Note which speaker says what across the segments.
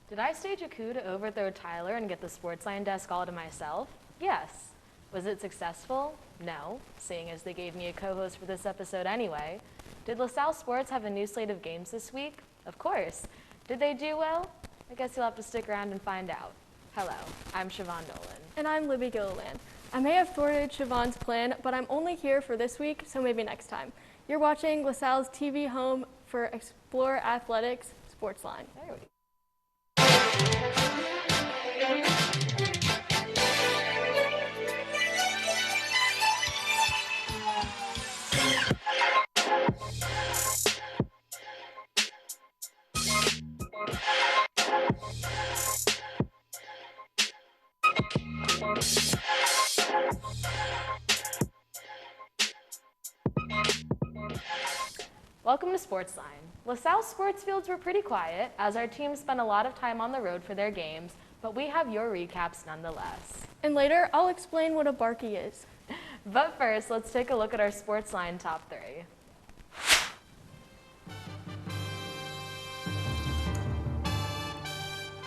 Speaker 1: Did I stage a coup to overthrow Tyler and get the SportsLine desk all to myself? Yes. Was it successful? No, seeing as they gave me a co-host for this episode anyway. Did LaSalle Sports have a new slate of games this week? Of course. Did they do well? I guess you'll have to stick around and find out. Hello, I'm Siobhan Nolan.
Speaker 2: And I'm Libby Gilliland. I may have thwarted Siobhan's plan, but I'm only here for this week, so maybe next time. You're watching LaSalle's TV home for Explore Athletics, SportsLine.
Speaker 1: There we go. Welcome to SportsLine. LaSalle sports fields were pretty quiet as our team spent a lot of time on the road for their games, but we have your recaps nonetheless.
Speaker 2: And later, I'll explain what a barkie is.
Speaker 1: But first, let's take a look at our SportsLine top 3.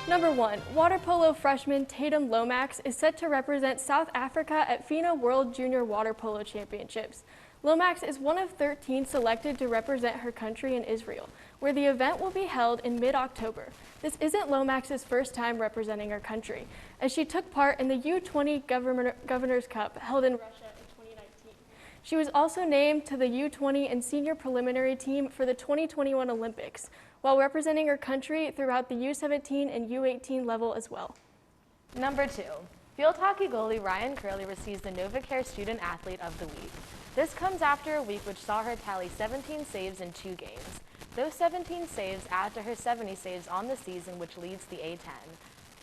Speaker 2: Number 1, water polo freshman Tatum Lomax is set to represent South Africa at FINA World Junior Water Polo Championships. Lomax is one of 13 selected to represent her country in Israel, where the event will be held in mid-October. This isn't Lomax's first time representing her country, as she took part in the U20 Governor's Cup held in Russia in 2019. She was also named to the U20 and senior preliminary team for the 2021 Olympics, while representing her country throughout the U17 and U18 level as well.
Speaker 1: Number 2, field hockey goalie Ryan Curley receives the NovaCare Student Athlete of the Week. This comes after a week which saw her tally 17 saves in 2 games. Those 17 saves add to her 70 saves on the season, which leads the A10.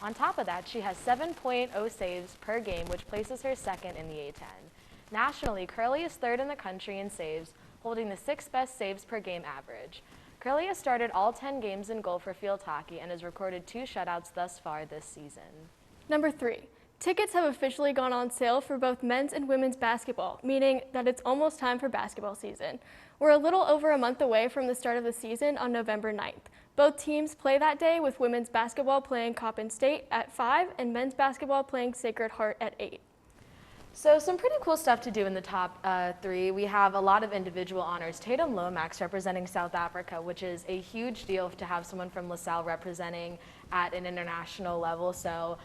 Speaker 1: On top of that, she has 7.0 saves per game, which places her second in the A10. Nationally, Curley is third in the country in saves, holding the 6th best saves per game average. Curley has started all 10 games in goal for field hockey and has recorded 2 shutouts thus far this season.
Speaker 2: Number 3. Tickets have officially gone on sale for both men's and women's basketball, meaning that it's almost time for basketball season. We're a little over a month away from the start of the season on November 9th. Both teams play that day, with women's basketball playing Coppin State at 5 and men's basketball playing Sacred Heart at 8.
Speaker 1: So some pretty cool stuff to do in the top 3. We have a lot of individual honors. Tatum Lomax representing South Africa, which is a huge deal to have someone from LaSalle representing at an international level. So,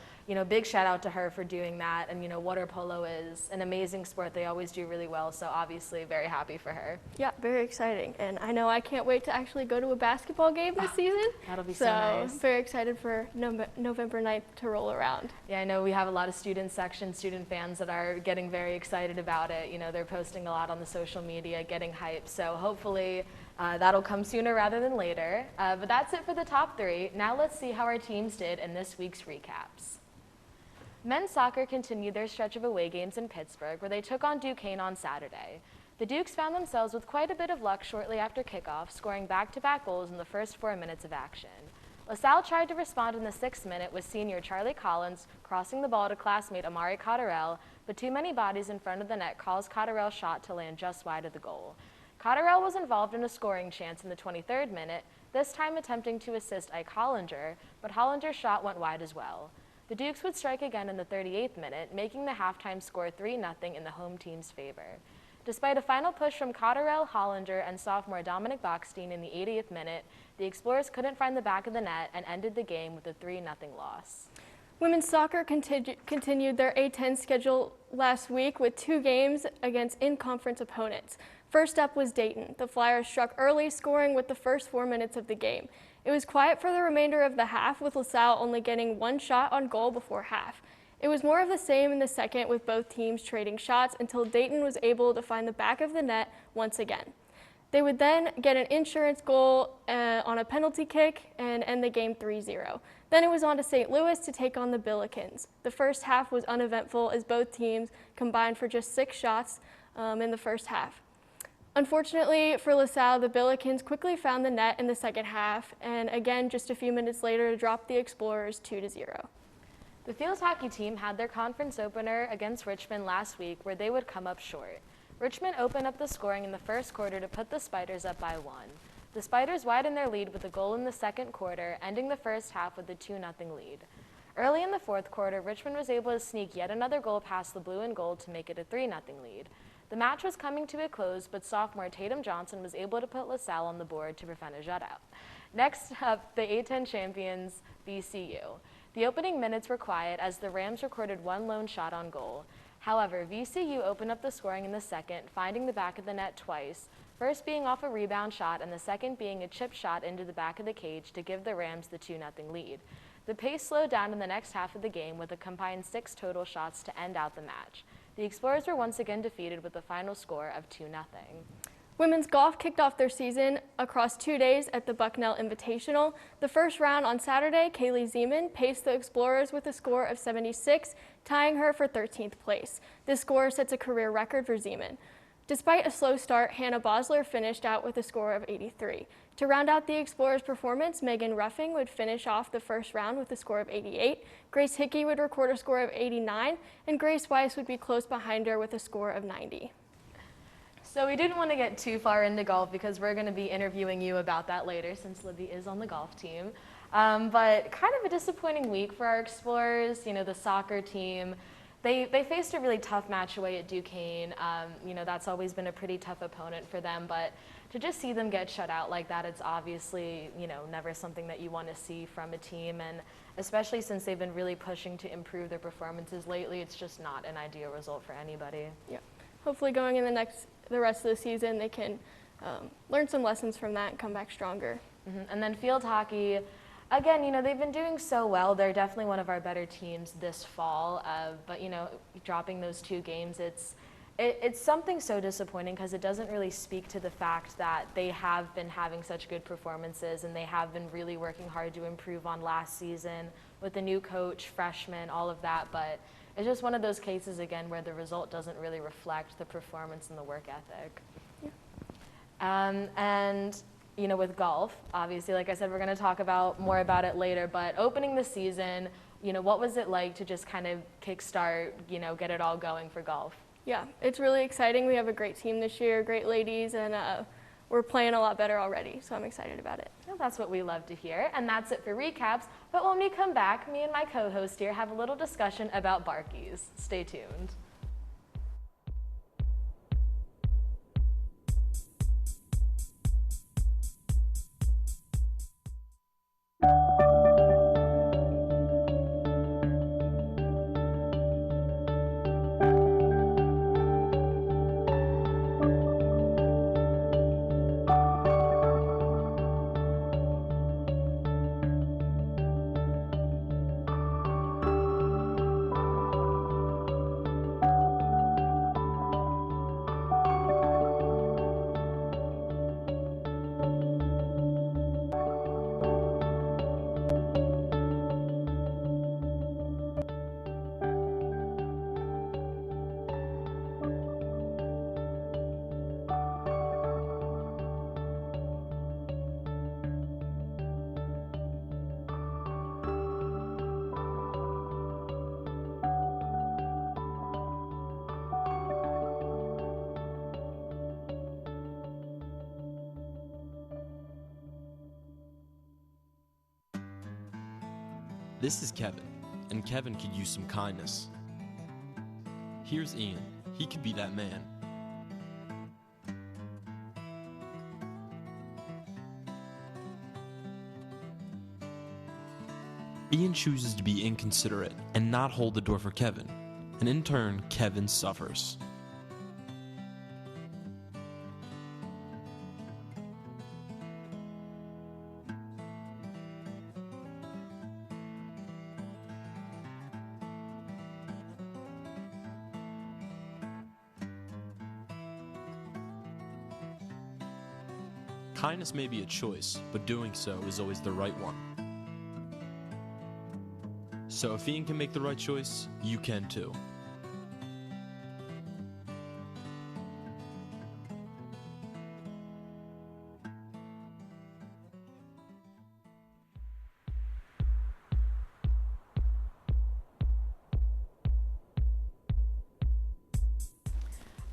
Speaker 1: big shout out to her for doing that. And, water polo is an amazing sport. They always do really well. So obviously very happy for her.
Speaker 2: Yeah, very exciting. And I know I can't wait to actually go to a basketball game this season.
Speaker 1: That'll be so nice.
Speaker 2: Very excited for November 9th to roll around.
Speaker 1: Yeah, I know we have a lot of student fans that are getting very excited about it. They're posting a lot on the social media, getting hyped. So hopefully that'll come sooner rather than later. But that's it for the top 3. Now let's see how our teams did in this week's recaps. Men's soccer continued their stretch of away games in Pittsburgh, where they took on Duquesne on Saturday. The Dukes found themselves with quite a bit of luck shortly after kickoff, scoring back-to-back goals in the first 4 minutes of action. LaSalle tried to respond in the 6th minute with senior Charlie Collins crossing the ball to classmate Amari Cotterell, but too many bodies in front of the net caused Cotterell's shot to land just wide of the goal. Cotterell was involved in a scoring chance in the 23rd minute, this time attempting to assist Ike Hollinger, but Hollinger's shot went wide as well. The Dukes would strike again in the 38th minute, making the halftime score 3-0 in the home team's favor. Despite a final push from Cotterell, Hollinger, and sophomore Dominic Bachstein in the 80th minute, the Explorers couldn't find the back of the net and ended the game with a 3-0 loss.
Speaker 2: Women's soccer continued their A10 schedule last week with 2 games against in-conference opponents. First up was Dayton. The Flyers struck early, scoring with the first 4 minutes of the game. It was quiet for the remainder of the half, with LaSalle only getting 1 shot on goal before half. It was more of the same in the second, with both teams trading shots until Dayton was able to find the back of the net once again. They would then get an insurance goal on a penalty kick and end the game 3-0. Then it was on to St. Louis to take on the Billikens. The first half was uneventful as both teams combined for just 6 shots in the first half. Unfortunately for LaSalle, the Billikens quickly found the net in the second half, and again, just a few minutes later, dropped the Explorers 2-0.
Speaker 1: The field hockey team had their conference opener against Richmond last week, where they would come up short. Richmond opened up the scoring in the first quarter to put the Spiders up by 1. The Spiders widened their lead with a goal in the second quarter, ending the first half with a 2-0 lead. Early in the fourth quarter, Richmond was able to sneak yet another goal past the blue and gold to make it a 3-0 lead. The match was coming to a close, but sophomore Tatum Johnson was able to put LaSalle on the board to prevent a shutout. Next up, the A10 champions, VCU. The opening minutes were quiet as the Rams recorded one lone shot on goal. However, VCU opened up the scoring in the second, finding the back of the net twice, first being off a rebound shot and the second being a chip shot into the back of the cage to give the Rams the 2-0 lead. The pace slowed down in the next half of the game with a combined 6 total shots to end out the match. The Explorers were once again defeated with a final score of 2-0.
Speaker 2: Women's golf kicked off their season across 2 days at the Bucknell Invitational. The first round on Saturday, Kaylee Zeman paced the Explorers with a score of 76, tying her for 13th place. This score sets a career record for Zeman. Despite a slow start, Hannah Bosler finished out with a score of 83. To round out the Explorers' performance, Megan Ruffing would finish off the first round with a score of 88. Grace Hickey would record a score of 89, and Grace Weiss would be close behind her with a score of 90.
Speaker 1: So we didn't want to get too far into golf because we're going to be interviewing you about that later since Libby is on the golf team. But kind of a disappointing week for our Explorers. You know, the soccer team, they faced a really tough match away at Duquesne. You know, that's always been a pretty tough opponent for them. But to just see them get shut out like that, it's obviously, you know, never something that you want to see from a team. And especially since they've been really pushing to improve their performances lately, it's just not an ideal result for anybody.
Speaker 2: Yeah. Hopefully going in the rest of the season, they can learn some lessons from that and come back stronger.
Speaker 1: And then field hockey, again, you know, they've been doing so well. They're definitely one of our better teams this fall. But, you know, dropping those 2 games, it's something so disappointing because it doesn't really speak to the fact that they have been having such good performances and they have been really working hard to improve on last season with the new coach, freshmen, all of that. But it's just one of those cases, again, where the result doesn't really reflect the performance and the work ethic. Yeah. And, you know, with golf, obviously, like I said, we're going to talk more about it later, but opening the season, you know, what was it like to just kind of kickstart, you know, get it all going for golf?
Speaker 2: Yeah, it's really exciting. We have a great team this year, great ladies, and we're playing a lot better already, so I'm excited about it.
Speaker 1: Well, that's what we love to hear, and that's it for recaps. But when we come back, me and my co-host here have a little discussion about Barkies. Stay tuned.
Speaker 3: This is Kevin, and Kevin could use some kindness. Here's Ian. He could be that man. Ian chooses to be inconsiderate and not hold the door for Kevin, and in turn, Kevin suffers. Kindness may be a choice, but doing so is always the right one. So if Ian can make the right choice, you can too.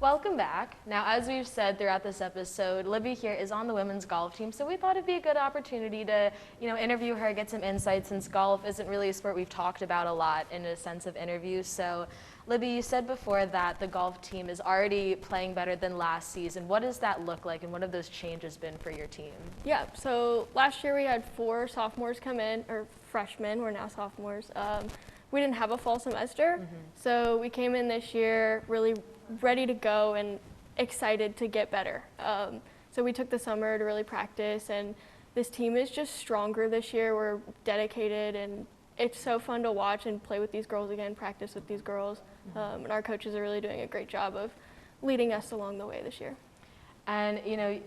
Speaker 1: Welcome back. Now, as we've said throughout this episode, Libby here is on the women's golf team, so we thought it'd be a good opportunity to, interview her, get some insight, since golf isn't really a sport we've talked about a lot in a sense of interviews. So, Libby, you said before that the golf team is already playing better than last season. What does that look like, and what have those changes been for your team?
Speaker 2: Yeah, so last year we had 4 sophomores come in, or freshmen, we're now sophomores. We didn't have a fall semester, so we came in this year really ready to go and excited to get better. So we took the summer to really practice, and this team is just stronger this year. We're dedicated, and it's so fun to watch and play with these girls again, practice with these girls. And our coaches are really doing a great job of leading us along the way this year.
Speaker 1: And,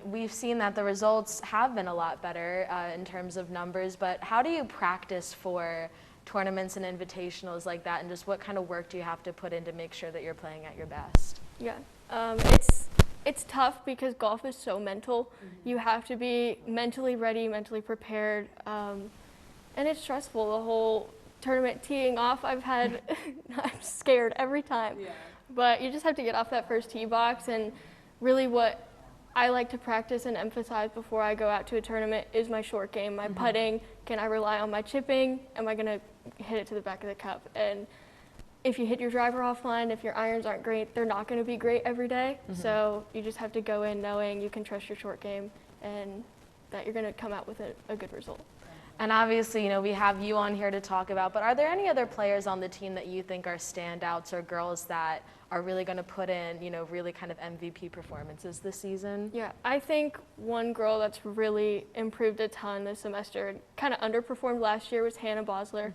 Speaker 1: we've seen that the results have been a lot better in terms of numbers, but how do you practice for tournaments and invitationals like that, and just what kind of work do you have to put in to make sure that you're playing at your best?
Speaker 2: Yeah, it's tough because golf is so mental. You have to be mentally ready, mentally prepared, and it's stressful. The whole tournament teeing off, I'm scared every time. Yeah. But you just have to get off that first tee box, and really what I like to practice and emphasize before I go out to a tournament is my short game, my putting. Can I rely on my chipping? Am I going to hit it to the back of the cup? And if you hit your driver offline, if your irons aren't great, they're not going to be great every day. So you just have to go in knowing you can trust your short game and that you're going to come out with a good result.
Speaker 1: And obviously, we have you on here to talk about, but are there any other players on the team that you think are standouts or girls that are really going to put in, really kind of MVP performances this season?
Speaker 2: Yeah, I think one girl that's really improved a ton this semester and kind of underperformed last year was Hannah Bosler.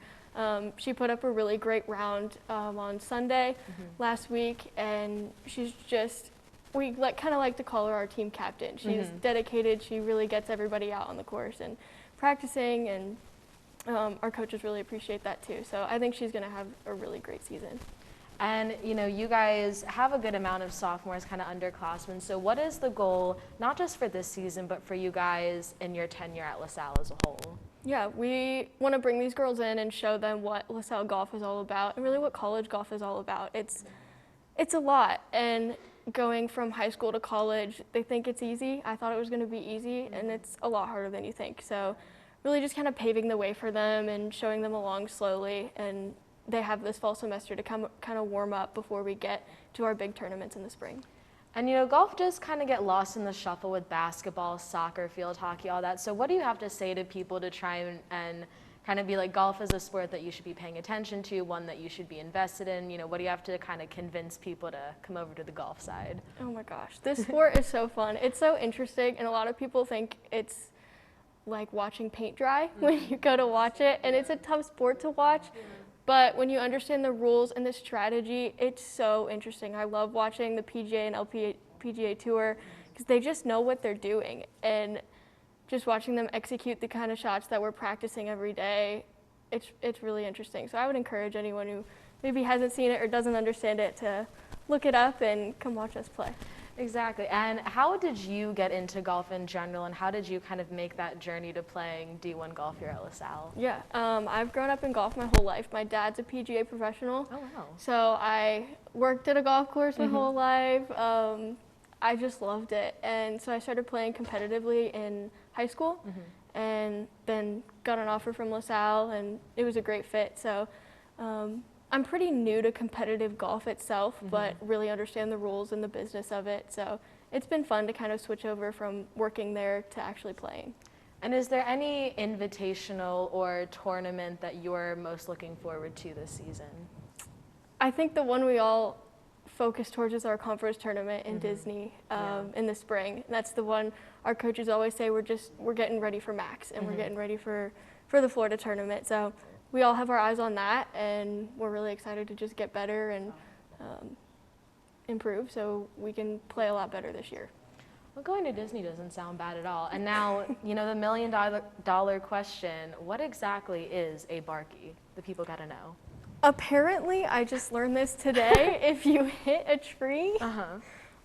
Speaker 2: She put up a really great round on Sunday last week, and she's just, we kind of like to call her our team captain. She's dedicated. She really gets everybody out on the course and practicing, and our coaches really appreciate that too. So I think she's going to have a really great season.
Speaker 1: And, you guys have a good amount of sophomores, kind of underclassmen. So what is the goal, not just for this season, but for you guys in your tenure at LaSalle as a whole?
Speaker 2: Yeah, we want to bring these girls in and show them what LaSalle golf is all about and really what college golf is all about. It's a lot, and going from high school to college, they think it's easy. I thought it was going to be easy, and it's a lot harder than you think. So really just kind of paving the way for them and showing them along slowly, and they have this fall semester to kind of warm up before we get to our big tournaments in the spring.
Speaker 1: And golf does kind of get lost in the shuffle with basketball, soccer, field hockey, all that. So what do you have to say to people to try and kind of be like, golf is a sport that you should be paying attention to, one that you should be invested in? What do you have to kind of convince people to come over to the golf side?
Speaker 2: Oh my gosh, this sport is so fun. It's so interesting, and a lot of people think it's like watching paint dry when you go to watch it, and it's a tough sport to watch. But when you understand the rules and the strategy, it's so interesting. I love watching the PGA and LPGA Tour because they just know what they're doing. And just watching them execute the kind of shots that we're practicing every day, it's really interesting. So I would encourage anyone who maybe hasn't seen it or doesn't understand it to look it up and come watch us play.
Speaker 1: Exactly. And how did you get into golf in general, and how did you kind of make that journey to playing D1 golf here at LaSalle?
Speaker 2: Yeah, I've grown up in golf my whole life. My dad's a PGA professional. Oh, wow. So I worked at a golf course my whole life. I just loved it. And so I started playing competitively in high school, and then got an offer from LaSalle, and it was a great fit. So I'm pretty new to competitive golf itself, but really understand the rules and the business of it. So it's been fun to kind of switch over from working there to actually playing.
Speaker 1: And is there any invitational or tournament that you're most looking forward to this season?
Speaker 2: I think the one we all focus towards is our conference tournament in Disney in the spring. That's the one our coaches always say we're getting ready for Max, and we're getting ready for the Florida tournament. So we all have our eyes on that, and we're really excited to just get better and improve so we can play a lot better this year.
Speaker 1: Well, going to Disney doesn't sound bad at all. And now, the $1 million question, what exactly is a barkie? The people got to know.
Speaker 2: Apparently, I just learned this today. If you hit a tree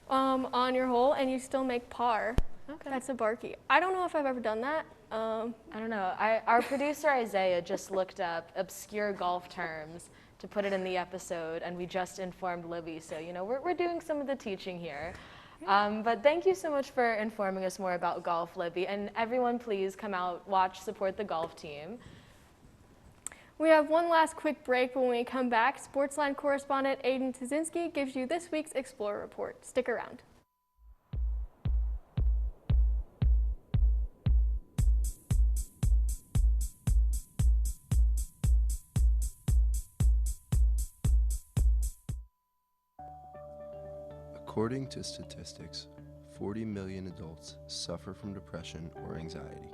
Speaker 2: on your hole and you still make par, that's a barkie. I don't know if I've ever done that.
Speaker 1: I don't know. Our producer Isaiah just looked up obscure golf terms to put it in the episode, and we just informed Libby, so we're doing some of the teaching here. But thank you so much for informing us more about golf, Libby, and everyone please come out, watch, support the golf team.
Speaker 2: We have one last quick break, but when we come back, SportsLine correspondent Aiden Tazinski gives you this week's Explorer Report. Stick around.
Speaker 4: According to statistics, 40 million adults suffer from depression or anxiety.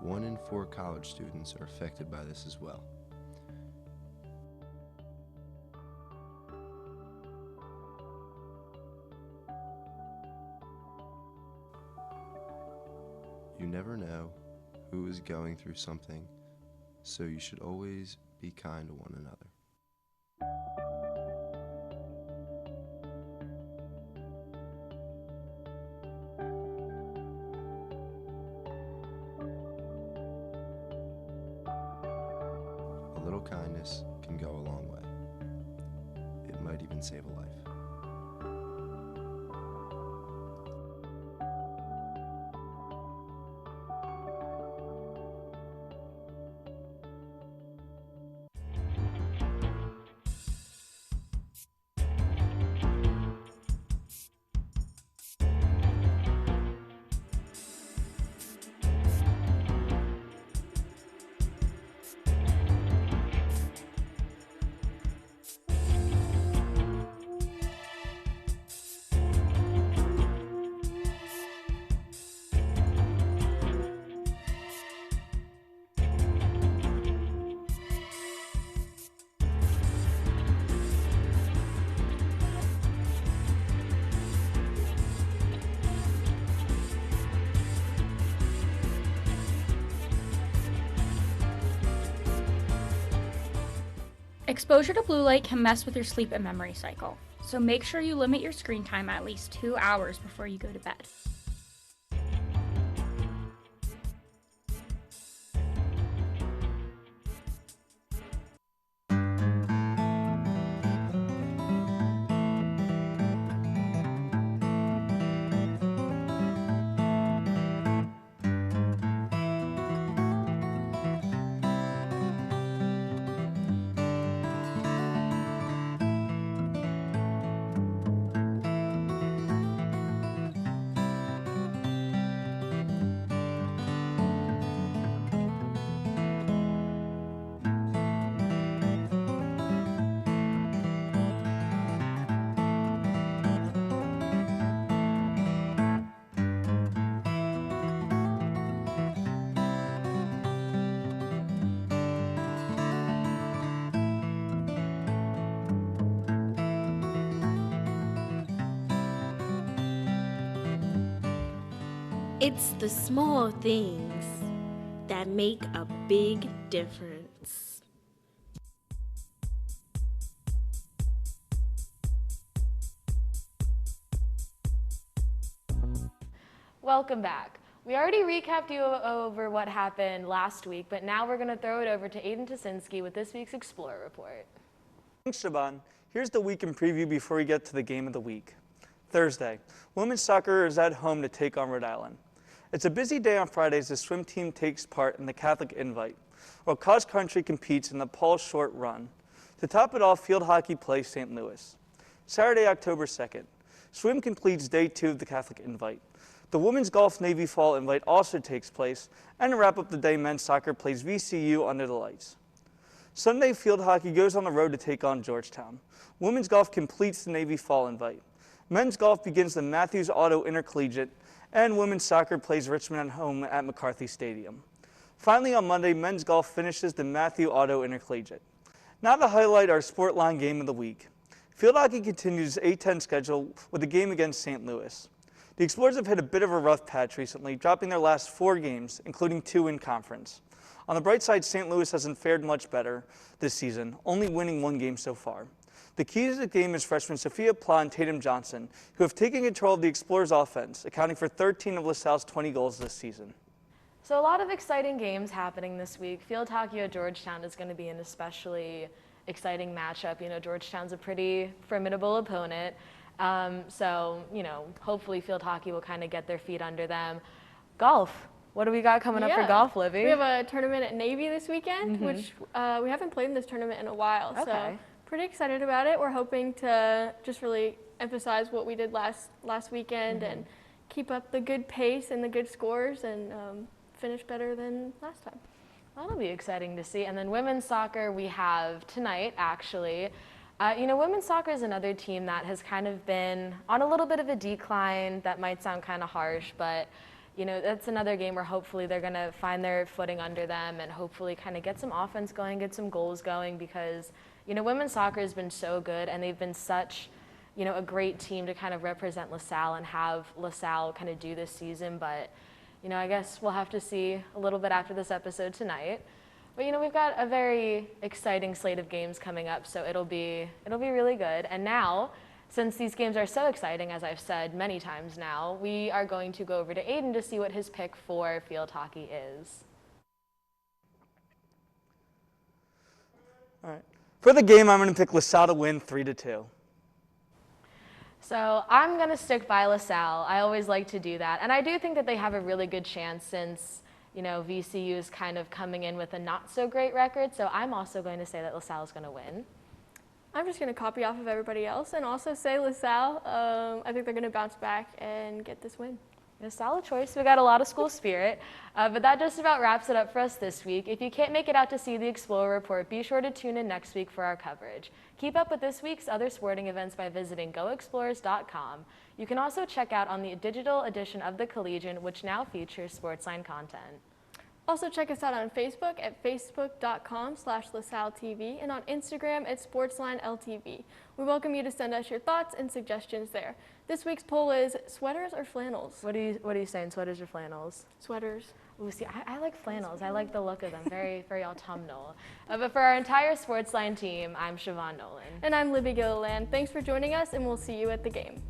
Speaker 4: 1 in 4 college students are affected by this as well. You never know who is going through something, so you should always be kind to one another. A little kindness can go a long way. It might even save a life.
Speaker 5: Exposure to blue light can mess with your sleep and memory cycle, so make sure you limit your screen time at least 2 hours before you go to bed.
Speaker 6: It's the small things that make a big difference.
Speaker 1: Welcome back. We already recapped you over what happened last week, but now we're going to throw it over to Aiden Tazinski with this week's Explorer Report.
Speaker 7: Thanks, Siobhan. Here's the week in preview before we get to the game of the week. Thursday, women's soccer is at home to take on Rhode Island. It's a busy day on Friday as the swim team takes part in the Catholic Invite, while cross country competes in the Paul Short Run. To top it off, field hockey plays St. Louis. Saturday, October 2nd, swim completes day 2 of the Catholic Invite. The women's golf Navy Fall Invite also takes place, and to wrap up the day, men's soccer plays VCU under the lights. Sunday, field hockey goes on the road to take on Georgetown. Women's golf completes the Navy Fall Invite. Men's golf begins the Matthews Auto Intercollegiate, and women's soccer plays Richmond at home at McCarthy Stadium. Finally, on Monday, men's golf finishes the Matthew Auto Intercollegiate. Now to highlight our SportLine game of the week. Field hockey continues its A-10 schedule with a game against St. Louis. The Explorers have hit a bit of a rough patch recently, dropping their last 4 games, including 2 in conference. On the bright side, St. Louis hasn't fared much better this season, only winning 1 game so far. The key to the game is freshmen Sophia Pla and Tatum Johnson, who have taken control of the Explorers' offense, accounting for 13 of LaSalle's 20 goals this season.
Speaker 1: So a lot of exciting games happening this week. Field hockey at Georgetown is going to be an especially exciting matchup. You know, Georgetown's a pretty formidable opponent. So, you know, hopefully field hockey will kind of get their feet under them. Golf. What do we got coming up for golf, Libby?
Speaker 2: We have a tournament at Navy this weekend, which we haven't played in this tournament in a while.
Speaker 1: Okay.
Speaker 2: So pretty excited about it. We're hoping to just really emphasize what we did last weekend and keep up the good pace and the good scores and finish better than last time.
Speaker 1: That'll be exciting to see. And then women's soccer we have tonight, actually. You know, women's soccer is another team that has kind of been on a little bit of a decline. That might sound kind of harsh, but you know, that's another game where hopefully they're going to find their footing under them and hopefully kind of get some offense going, get some goals going, because, you know, women's soccer has been so good and they've been such, you know, a great team to kind of represent LaSalle and have LaSalle kind of do this season. But, you know, I guess we'll have to see a little bit after this episode tonight. But, you know, we've got a very exciting slate of games coming up, so it'll be really good. And now, since these games are so exciting, as I've said many times now, we are going to go over to Aiden to see what his pick for field hockey is.
Speaker 7: All right. For the game, I'm going to pick LaSalle to win 3-2.
Speaker 1: So I'm going to stick by LaSalle. I always like to do that. And I do think that they have a really good chance since, you know, VCU is kind of coming in with a not so great record. So I'm also going to say that LaSalle is going to win.
Speaker 2: I'm just going to copy off of everybody else and also say LaSalle. I think they're going to bounce back and get this win.
Speaker 1: A solid choice. We got a lot of school spirit. But that just about wraps it up for us this week. If you can't make it out to see the Explorer Report, be sure to tune in next week for our coverage. Keep up with this week's other sporting events by visiting goexplorers.com. You can also check out on the digital edition of the Collegian, which now features SportsLine content.
Speaker 2: Also check us out on Facebook at facebook.com/LaSalleTV and on Instagram at SportsLineLTV. We welcome you to send us your thoughts and suggestions there. This week's poll is sweaters or flannels?
Speaker 1: What are you saying, sweaters or flannels?
Speaker 2: Sweaters.
Speaker 1: Ooh, see, I like flannels. I like the look of them, very, very autumnal. But for our entire SportsLine team, I'm Siobhan Nolan.
Speaker 2: And I'm Libby Gilliland. Thanks for joining us, and we'll see you at the game.